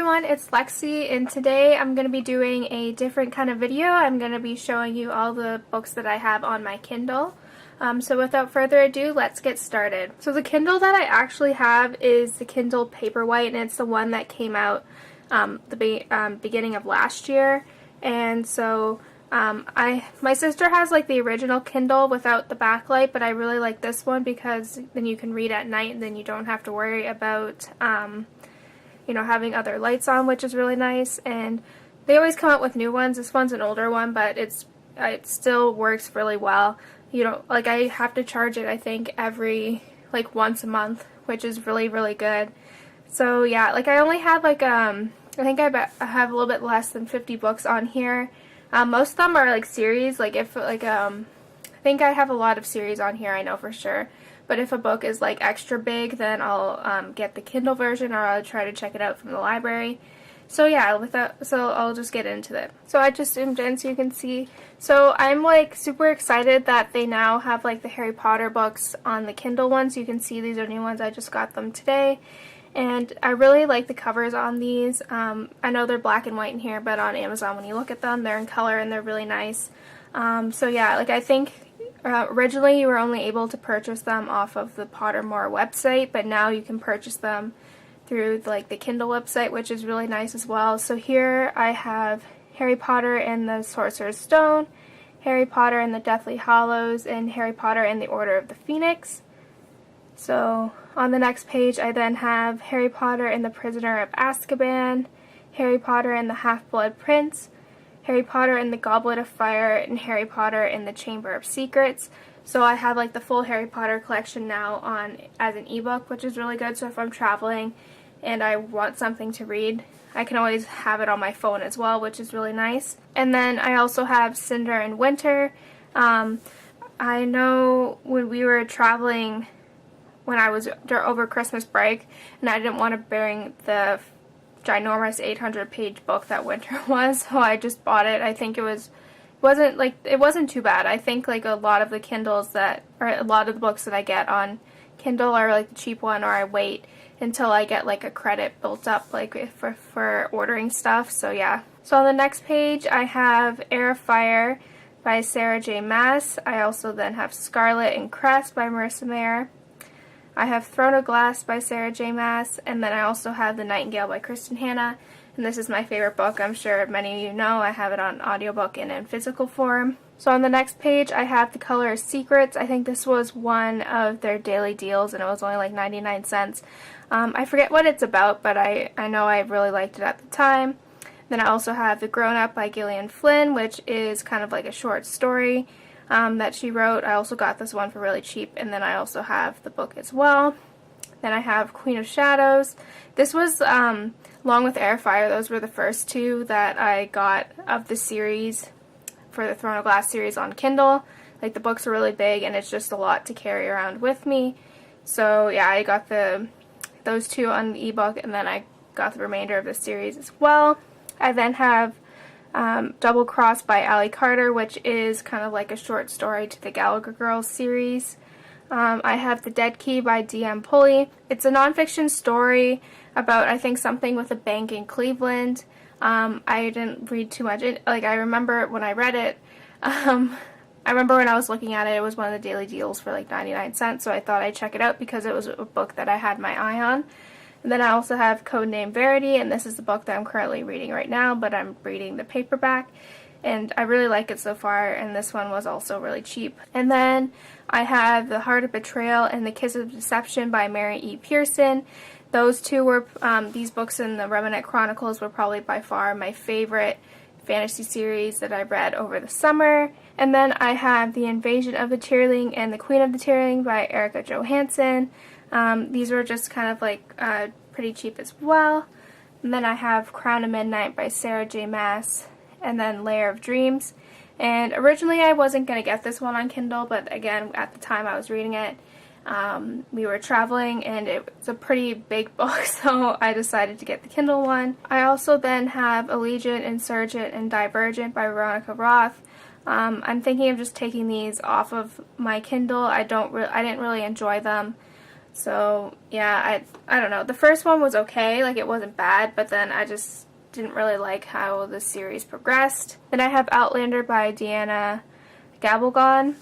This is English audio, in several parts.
everyone, it's Lexi, and today I'm going to be doing a different kind of video. I'm going to be showing you all the books that I have on my Kindle. So without further ado, let's get started. So the Kindle that I actually have is the Kindle Paperwhite, and it's the one that came out beginning of last year. And so my sister has like the original Kindle without the backlight, but I really like this one because then you can read at night and then you don't have to worry about having other lights on, which is really nice. And they always come out with new ones. This one's an older one, but it still works really well. I have to charge it, I think, every once a month, which is really, really good. So yeah, I only have I think I have a little bit less than 50 books on here. Most of them are series. I think I have a lot of series on here, I know for sure. But if a book is extra big, then I'll get the Kindle version, or I'll try to check it out from the library. So yeah, so I'll just get into it. So I just zoomed in so you can see. So I'm super excited that they now have the Harry Potter books on the Kindle ones. You can see these are new ones. I just got them today. And I really like the covers on these. I know they're black and white in here, but on Amazon when you look at them, they're in color and they're really nice. So yeah, I think originally you were only able to purchase them off of the Pottermore website, but now you can purchase them through the Kindle website, which is really nice as well. So here I have Harry Potter and the Sorcerer's Stone, Harry Potter and the Deathly Hallows, and Harry Potter and the Order of the Phoenix. So on the next page I then have Harry Potter and the Prisoner of Azkaban, Harry Potter and the Half-Blood Prince, Harry Potter and the Goblet of Fire, and Harry Potter and the Chamber of Secrets. So I have the full Harry Potter collection now on as an ebook, which is really good. So if I'm traveling and I want something to read, I can always have it on my phone as well, which is really nice. And then I also have Cinder and Winter. I know when we were traveling when I was over Christmas break, and I didn't want to bring the ginormous 800-page book that Winter was, so I just bought it. I think it wasn't too bad. I think a lot of the Kindles or a lot of the books that I get on Kindle are the cheap one, or I wait until I get a credit built up for ordering stuff. So yeah. So on the next page I have Air of Fire by Sarah J. Maas. I also then have Scarlet and Crest by Marissa Mayer. I have Throne of Glass by Sarah J. Maas, and then I also have The Nightingale by Kristen Hanna, and this is my favorite book. I'm sure many of you know. I have it on audiobook and in physical form. So on the next page I have The Color of Secrets. I think this was one of their daily deals, and it was only 99 cents. I forget what it's about, but I know I really liked it at the time. Then I also have The Grown Up by Gillian Flynn, which is kind of a short story that she wrote. I also got this one for really cheap, and then I also have the book as well. Then I have Queen of Shadows. This was, along with Air Fire, those were the first two that I got of the series for the Throne of Glass series on Kindle. The books are really big, and it's just a lot to carry around with me. So yeah, I got those two on the ebook, and then I got the remainder of the series as well. I then have Double Cross by Ally Carter, which is kind of a short story to the Gallagher Girls series. I have The Dead Key by D.M. Pulley. It's a nonfiction story about, I think, something with a bank in Cleveland. I didn't read too much. I remember when I read it, I remember when I was looking at it, it was one of the daily deals for 99 cents, so I thought I'd check it out because it was a book that I had my eye on. And then I also have Codename Verity, and this is the book that I'm currently reading right now, but I'm reading the paperback, and I really like it so far, and this one was also really cheap. And then I have The Heart of Betrayal and The Kiss of Deception by Mary E. Pearson. Those two were, these books in the Revenant Chronicles were probably by far my favorite fantasy series that I read over the summer. And then I have The Invasion of the Tyrling and The Queen of the Tyrling by Erica Johansson. These were just kind of pretty cheap as well. And then I have Crown of Midnight by Sarah J. Maas, and then Lair of Dreams. And originally I wasn't going to get this one on Kindle, but again, at the time I was reading it, we were traveling, and it was a pretty big book, so I decided to get the Kindle one. I also then have Allegiant, Insurgent, and Divergent by Veronica Roth. I'm thinking of just taking these off of my Kindle. I didn't really enjoy them. So yeah, I don't know. The first one was okay, like it wasn't bad, but then I just didn't really like how the series progressed. Then I have Outlander by Deanna Gabaldon,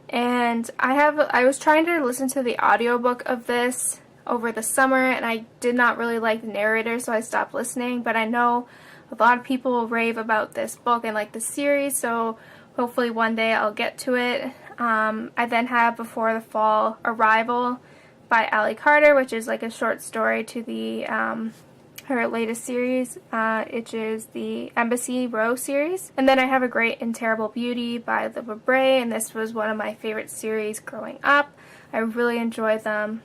and I was trying to listen to the audiobook of this over the summer, and I did not really like the narrator, so I stopped listening, but I know a lot of people rave about this book and like the series, so hopefully one day I'll get to it. I then have Before the Fall Arrival by Allie Carter, which is like a short story to the her latest series, which is the Embassy Row series. And then I have A Great and Terrible Beauty by Libba Bray, and this was one of my favorite series growing up. I really enjoyed them.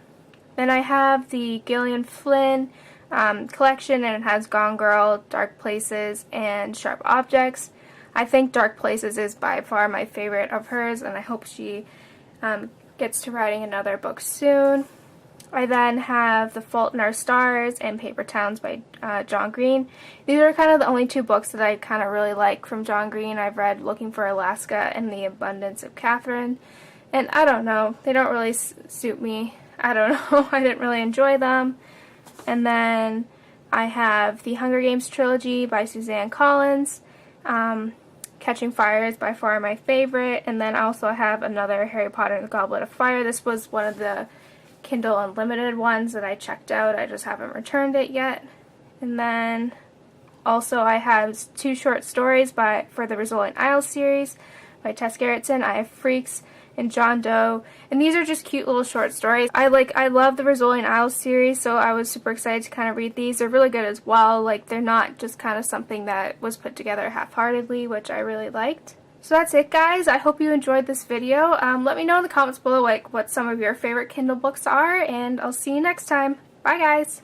Then I have the Gillian Flynn collection, and it has Gone Girl, Dark Places, and Sharp Objects. I think Dark Places is by far my favorite of hers, and I hope she gets to writing another book soon. I then have The Fault in Our Stars and Paper Towns by John Green. These are kind of the only two books that I kind of really like from John Green. I've read Looking for Alaska and The Abundance of Catherine, and I don't know, they don't really suit me. I don't know, I didn't really enjoy them. And then I have the Hunger Games trilogy by Suzanne Collins. Catching Fire is by far my favorite, and then I also have another Harry Potter and the Goblet of Fire. This was one of the Kindle Unlimited ones that I checked out. I just haven't returned it yet. And then also I have two short stories for the Rizzoli Isles series by Tess Gerritsen. I have Freaks and John Doe, and these are just cute little short stories. I love the Rizzoli Isles series, so I was super excited to kind of read these. They're really good as well. Like, they're not just kind of something that was put together half-heartedly, which I really liked. So that's it, guys. I hope you enjoyed this video. Let me know in the comments below like what some of your favorite Kindle books are, and I'll see you next time. Bye, guys!